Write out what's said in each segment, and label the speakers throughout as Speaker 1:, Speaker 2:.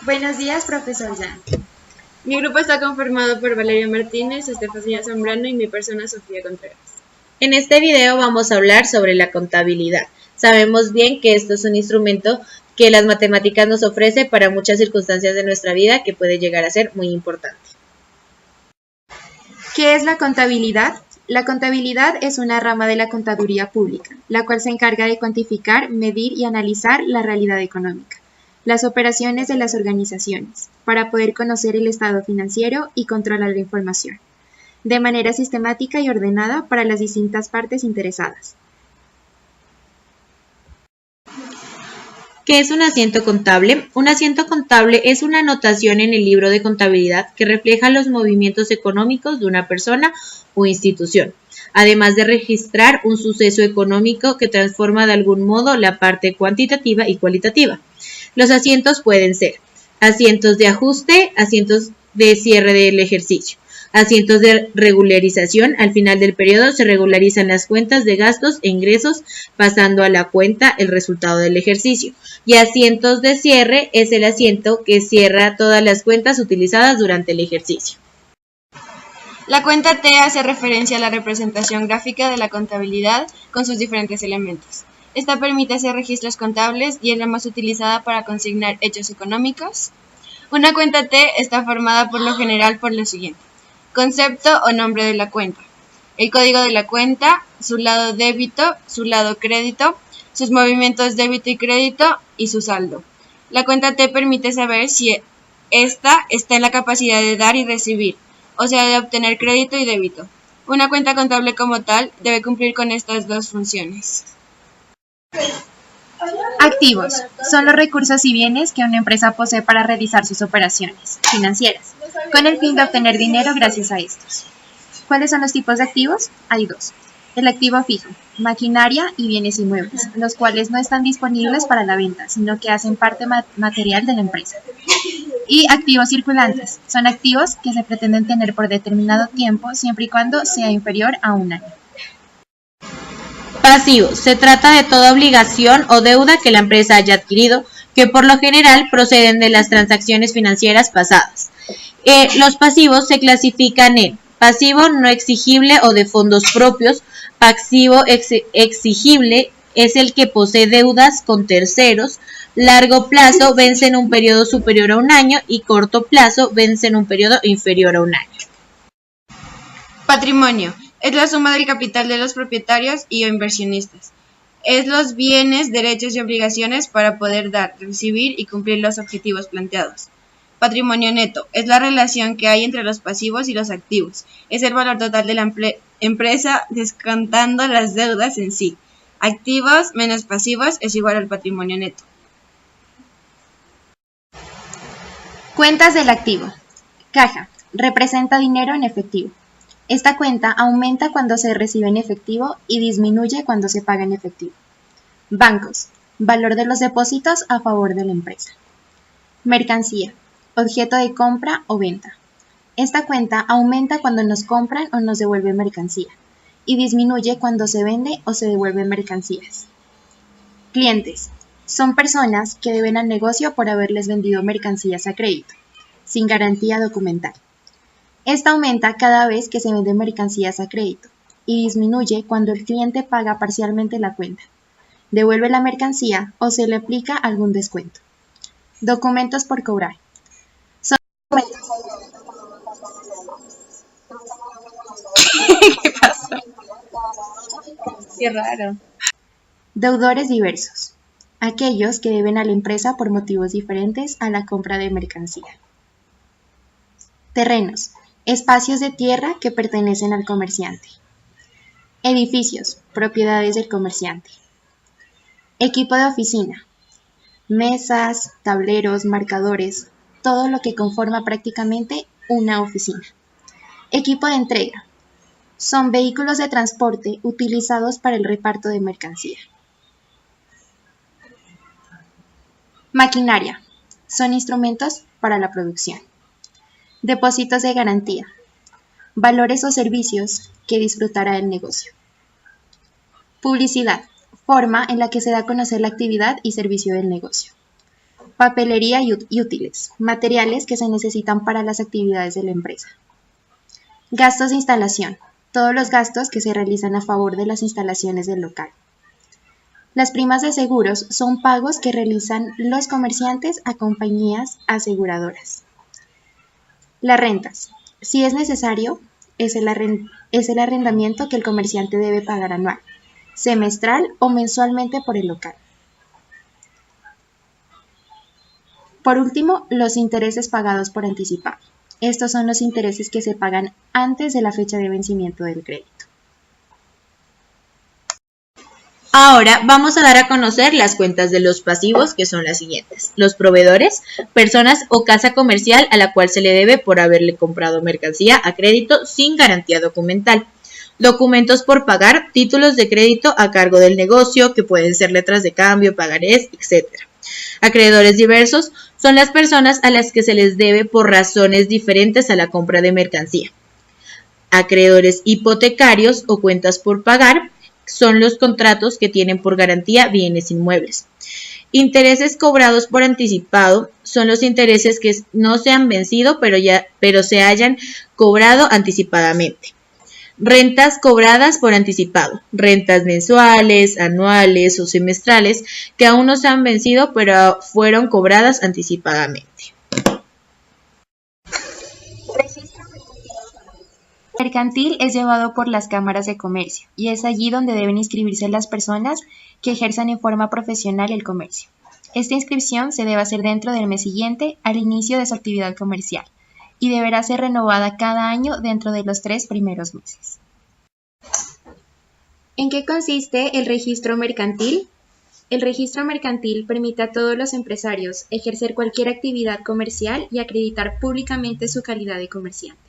Speaker 1: Buenos días, profesor Jan.
Speaker 2: Mi grupo está conformado por Valeria Martínez, Estefanía Zambrano y mi persona Sofía Contreras.
Speaker 3: En este video vamos a hablar sobre la contabilidad. Sabemos bien que esto es un instrumento que las matemáticas nos ofrece para muchas circunstancias de nuestra vida que puede llegar a ser muy importante.
Speaker 1: ¿Qué es la contabilidad? La contabilidad es una rama de la contaduría pública, la cual se encarga de cuantificar, medir y analizar la realidad económica, las operaciones de las organizaciones, para poder conocer el estado financiero y controlar la información, de manera sistemática y ordenada para las distintas partes interesadas.
Speaker 3: ¿Qué es un asiento contable? Un asiento contable es una anotación en el libro de contabilidad que refleja los movimientos económicos de una persona o institución, además de registrar un suceso económico que transforma de algún modo la parte cuantitativa y cualitativa. Los asientos pueden ser asientos de ajuste, asientos de cierre del ejercicio, asientos de regularización. Al final del periodo se regularizan las cuentas de gastos e ingresos, pasando a la cuenta el resultado del ejercicio. Y asientos de cierre es el asiento que cierra todas las cuentas utilizadas durante el ejercicio.
Speaker 2: La cuenta T hace referencia a la representación gráfica de la contabilidad con sus diferentes elementos. Esta permite hacer registros contables y es la más utilizada para consignar hechos económicos. Una cuenta T está formada por lo general por lo siguiente: concepto o nombre de la cuenta, el código de la cuenta, su lado débito, su lado crédito, sus movimientos débito y crédito y su saldo. La cuenta T permite saber si ésta está en la capacidad de dar y recibir, o sea, de obtener crédito y débito. Una cuenta contable como tal debe cumplir con estas dos funciones.
Speaker 1: Activos son los recursos y bienes que una empresa posee para realizar sus operaciones financieras, con el fin de obtener dinero gracias a estos. ¿Cuáles son los tipos de activos? Hay dos. El activo fijo, maquinaria y bienes inmuebles, los cuales no están disponibles para la venta, sino que hacen parte material de la empresa. Y activos circulantes, son activos que se pretenden tener por determinado tiempo, siempre y cuando sea inferior a un año.
Speaker 3: Pasivos. Se trata de toda obligación o deuda que la empresa haya adquirido, que por lo general proceden de las transacciones financieras pasadas. Los pasivos se clasifican en pasivo no exigible o de fondos propios. Pasivo exigible es el que posee deudas con terceros. Largo plazo vence en un periodo superior a un año y corto plazo vence en un periodo inferior a un año.
Speaker 2: Patrimonio es la suma del capital de los propietarios y o inversionistas. Es los bienes, derechos y obligaciones para poder dar, recibir y cumplir los objetivos planteados. Patrimonio neto es la relación que hay entre los pasivos y los activos. Es el valor total de la empresa descontando las deudas en sí. Activos menos pasivos es igual al patrimonio neto.
Speaker 1: Cuentas del activo. Caja. Representa dinero en efectivo. Esta cuenta aumenta cuando se recibe en efectivo y disminuye cuando se paga en efectivo. Bancos. Valor de los depósitos a favor de la empresa. Mercancía. Objeto de compra o venta. Esta cuenta aumenta cuando nos compran o nos devuelven mercancía y disminuye cuando se vende o se devuelven mercancías. Clientes. Son personas que deben al negocio por haberles vendido mercancías a crédito, sin garantía documental. Esta aumenta cada vez que se venden mercancías a crédito y disminuye cuando el cliente paga parcialmente la cuenta, devuelve la mercancía o se le aplica algún descuento. Documentos por cobrar. Son documentos.
Speaker 2: ¿Qué pasó? Qué raro.
Speaker 1: Deudores diversos. Aquellos que deben a la empresa por motivos diferentes a la compra de mercancía. Terrenos. Espacios de tierra que pertenecen al comerciante. Edificios. Propiedades del comerciante. Equipo de oficina. Mesas, tableros, marcadores, todo lo que conforma prácticamente una oficina. Equipo de entrega. Son vehículos de transporte utilizados para el reparto de mercancía. Maquinaria. Son instrumentos para la producción. Depósitos de garantía. Valores o servicios que disfrutará el negocio. Publicidad. Forma en la que se da a conocer la actividad y servicio del negocio. Papelería y útiles, materiales que se necesitan para las actividades de la empresa. Gastos de instalación, todos los gastos que se realizan a favor de las instalaciones del local. Las primas de seguros son pagos que realizan los comerciantes a compañías aseguradoras. Las rentas, si es necesario, es el arrendamiento que el comerciante debe pagar anual, semestral o mensualmente por el local. Por último, los intereses pagados por anticipado. Estos son los intereses que se pagan antes de la fecha de vencimiento del crédito.
Speaker 3: Ahora vamos a dar a conocer las cuentas de los pasivos, que son las siguientes. Los proveedores, personas o casa comercial a la cual se le debe por haberle comprado mercancía a crédito sin garantía documental. Documentos por pagar, títulos de crédito a cargo del negocio, que pueden ser letras de cambio, pagarés, etc. Acreedores diversos son las personas a las que se les debe por razones diferentes a la compra de mercancía. Acreedores hipotecarios o cuentas por pagar son los contratos que tienen por garantía bienes inmuebles. Intereses cobrados por anticipado son los intereses que no se han vencido pero se hayan cobrado anticipadamente. Rentas cobradas por anticipado, rentas mensuales, anuales o semestrales que aún no se han vencido pero fueron cobradas anticipadamente.
Speaker 1: Mercantil es llevado por las cámaras de comercio y es allí donde deben inscribirse las personas que ejerzan en forma profesional el comercio. Esta inscripción se debe hacer dentro del mes siguiente al inicio de su actividad comercial y deberá ser renovada cada año dentro de los 3 primeros meses. ¿En qué consiste el registro mercantil? El registro mercantil permite a todos los empresarios ejercer cualquier actividad comercial y acreditar públicamente su calidad de comerciante.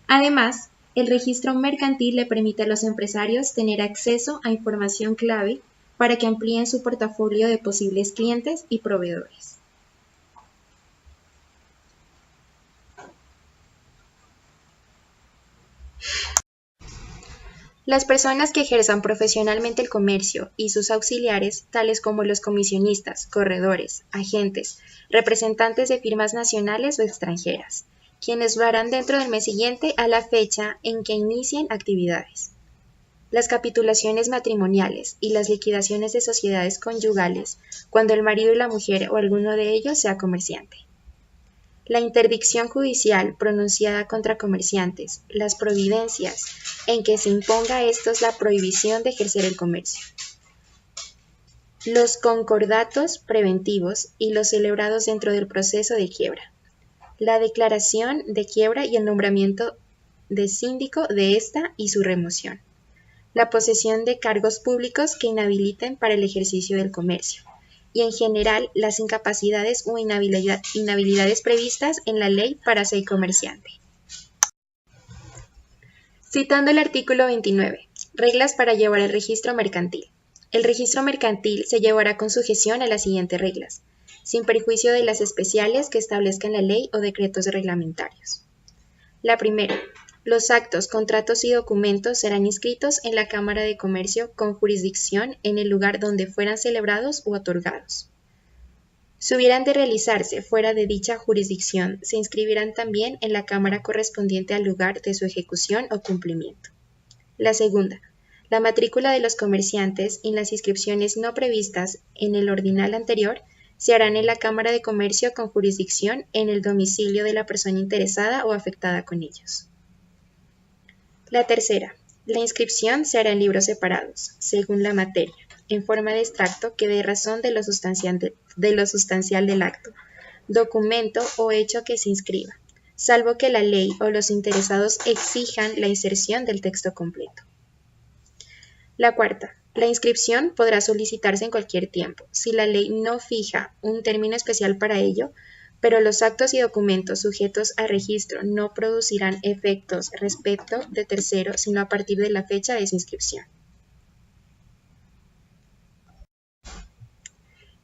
Speaker 1: Además, el registro mercantil le permite a los empresarios tener acceso a información clave para que amplíen su portafolio de posibles clientes y proveedores. Las personas que ejerzan profesionalmente el comercio y sus auxiliares, tales como los comisionistas, corredores, agentes, representantes de firmas nacionales o extranjeras, quienes lo harán dentro del mes siguiente a la fecha en que inicien actividades. Las capitulaciones matrimoniales y las liquidaciones de sociedades conyugales, cuando el marido y la mujer o alguno de ellos sea comerciante. La interdicción judicial pronunciada contra comerciantes, las providencias en que se imponga a estos la prohibición de ejercer el comercio. Los concordatos preventivos y los celebrados dentro del proceso de quiebra. La declaración de quiebra y el nombramiento de síndico de esta y su remoción. La posesión de cargos públicos que inhabiliten para el ejercicio del comercio. Y en general las incapacidades o inhabilidades previstas en la ley para ser comerciante. Citando el artículo 29, reglas para llevar el registro mercantil. El registro mercantil se llevará con sujeción a las siguientes reglas, sin perjuicio de las especiales que establezcan la ley o decretos reglamentarios. La primera, los actos, contratos y documentos serán inscritos en la Cámara de Comercio con jurisdicción en el lugar donde fueran celebrados u otorgados. Si hubieran de realizarse fuera de dicha jurisdicción, se inscribirán también en la Cámara correspondiente al lugar de su ejecución o cumplimiento. La segunda, la matrícula de los comerciantes y las inscripciones no previstas en el ordinal anterior se harán en la Cámara de Comercio con jurisdicción en el domicilio de la persona interesada o afectada con ellos. La tercera, la inscripción se hará en libros separados, según la materia, en forma de extracto que dé razón de lo sustancial del acto, documento o hecho que se inscriba, salvo que la ley o los interesados exijan la inserción del texto completo. La cuarta, la inscripción podrá solicitarse en cualquier tiempo, si la ley no fija un término especial para ello, pero los actos y documentos sujetos a registro no producirán efectos respecto de terceros, sino a partir de la fecha de su inscripción.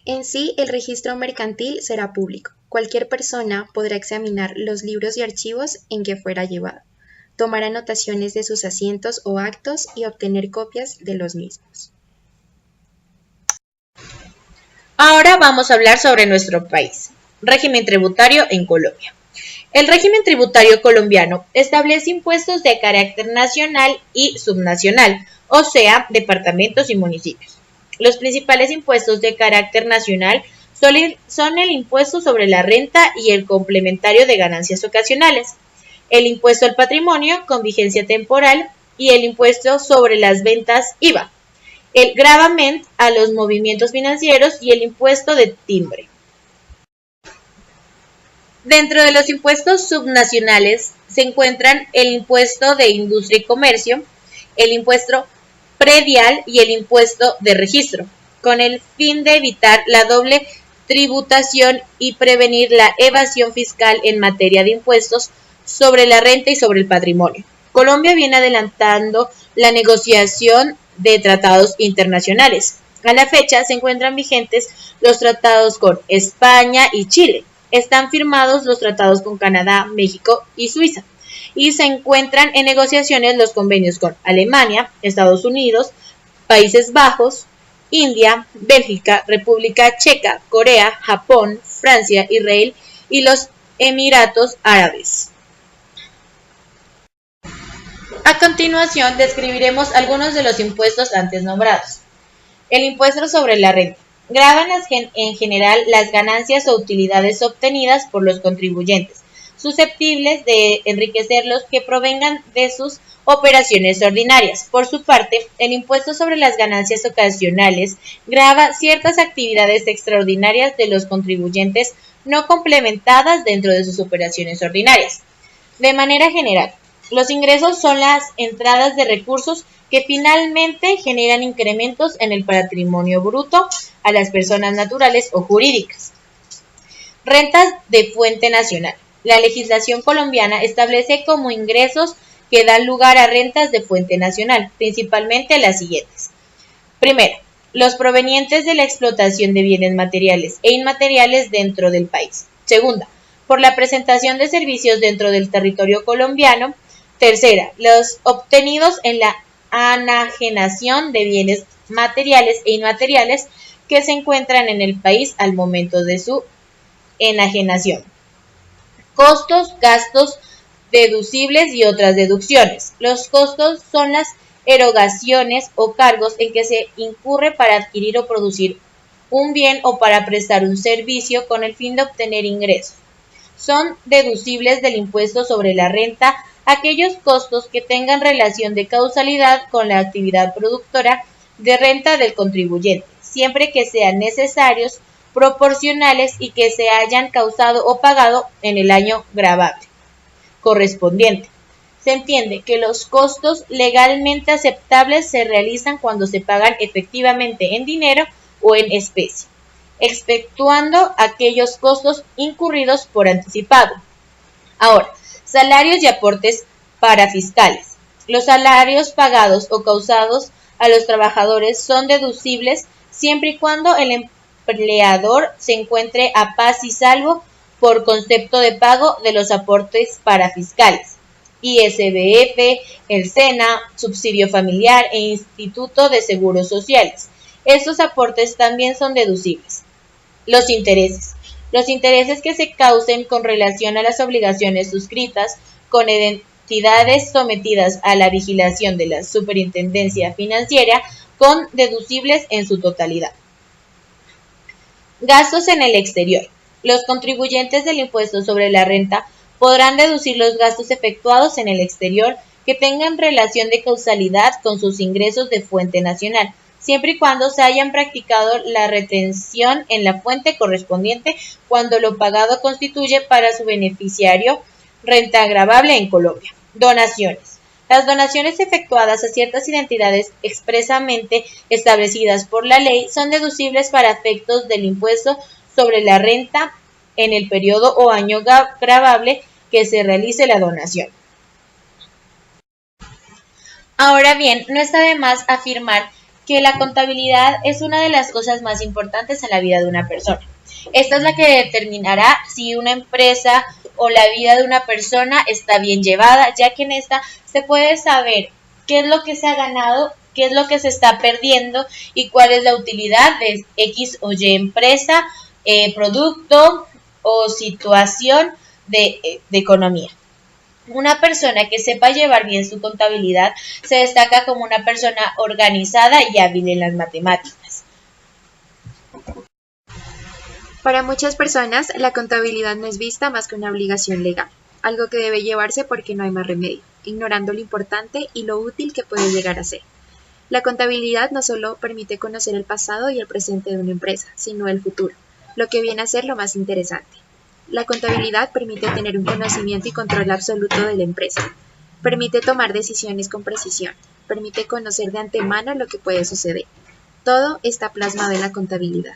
Speaker 1: En sí, el registro mercantil será público. Cualquier persona podrá examinar los libros y archivos en que fuera llevado, tomar anotaciones de sus asientos o actos y obtener copias de los mismos.
Speaker 3: Ahora vamos a hablar sobre nuestro país, régimen tributario en Colombia. El régimen tributario colombiano establece impuestos de carácter nacional y subnacional, o sea, departamentos y municipios. Los principales impuestos de carácter nacional son el impuesto sobre la renta y el complementario de ganancias ocasionales, el impuesto al patrimonio con vigencia temporal y el impuesto sobre las ventas IVA, el gravamen a los movimientos financieros y el impuesto de timbre. Dentro de los impuestos subnacionales se encuentran el impuesto de industria y comercio, el impuesto predial y el impuesto de registro, con el fin de evitar la doble tributación y prevenir la evasión fiscal en materia de impuestos sobre la renta y sobre el patrimonio. Colombia viene adelantando la negociación de tratados internacionales. A la fecha se encuentran vigentes los tratados con España y Chile. Están firmados los tratados con Canadá, México y Suiza. Y se encuentran en negociaciones los convenios con Alemania, Estados Unidos, Países Bajos, India, Bélgica, República Checa, Corea, Japón, Francia, Israel y los Emiratos Árabes. A continuación describiremos algunos de los impuestos antes nombrados. El impuesto sobre la renta. Gravan en general las ganancias o utilidades obtenidas por los contribuyentes, susceptibles de enriquecerlos que provengan de sus operaciones ordinarias. Por su parte, el impuesto sobre las ganancias ocasionales grava ciertas actividades extraordinarias de los contribuyentes no complementadas dentro de sus operaciones ordinarias. De manera general, los ingresos son las entradas de recursos que finalmente generan incrementos en el patrimonio bruto a las personas naturales o jurídicas. Rentas de fuente nacional. La legislación colombiana establece como ingresos que dan lugar a rentas de fuente nacional, principalmente las siguientes. Primero, los provenientes de la explotación de bienes materiales e inmateriales dentro del país. Segunda, por la prestación de servicios dentro del territorio colombiano. Tercera, los obtenidos en la enajenación de bienes materiales e inmateriales que se encuentran en el país al momento de su enajenación. Costos, gastos deducibles y otras deducciones. Los costos son las erogaciones o cargos en que se incurre para adquirir o producir un bien o para prestar un servicio con el fin de obtener ingresos. Son deducibles del impuesto sobre la renta aquellos costos que tengan relación de causalidad con la actividad productora de renta del contribuyente, siempre que sean necesarios, proporcionales y que se hayan causado o pagado en el año gravable correspondiente. Se entiende que los costos legalmente aceptables se realizan cuando se pagan efectivamente en dinero o en especie, exceptuando aquellos costos incurridos por anticipado. Ahora, salarios y aportes parafiscales. Los salarios pagados o causados a los trabajadores son deducibles siempre y cuando el empleador se encuentre a paz y salvo por concepto de pago de los aportes parafiscales, ISBF, el SENA, subsidio familiar e Instituto de Seguros Sociales. Estos aportes también son deducibles. Los intereses. Los intereses que se causen con relación a las obligaciones suscritas con entidades sometidas a la vigilación de la Superintendencia Financiera con deducibles en su totalidad. Gastos en el exterior. Los contribuyentes del impuesto sobre la renta podrán deducir los gastos efectuados en el exterior que tengan relación de causalidad con sus ingresos de fuente nacional, siempre y cuando se hayan practicado la retención en la fuente correspondiente cuando lo pagado constituye para su beneficiario renta gravable en Colombia. Donaciones. Las donaciones efectuadas a ciertas entidades expresamente establecidas por la ley son deducibles para efectos del impuesto sobre la renta en el periodo o año gravable que se realice la donación. Ahora bien, no está de más afirmar que la contabilidad es una de las cosas más importantes en la vida de una persona. Esta es la que determinará si una empresa o la vida de una persona está bien llevada, ya que en esta se puede saber qué es lo que se ha ganado qué es lo que se está perdiendo y cuál es la utilidad de X o Y empresa, producto o situación de economía. Una persona que sepa llevar bien su contabilidad se destaca como una persona organizada y hábil en las matemáticas.
Speaker 1: Para muchas personas, la contabilidad no es vista más que una obligación legal, algo que debe llevarse porque no hay más remedio, ignorando lo importante y lo útil que puede llegar a ser. La contabilidad no solo permite conocer el pasado y el presente de una empresa, sino el futuro, lo que viene a ser lo más interesante. La contabilidad permite tener un conocimiento y control absoluto de la empresa. Permite tomar decisiones con precisión. Permite conocer de antemano lo que puede suceder. Todo está plasmado en la contabilidad.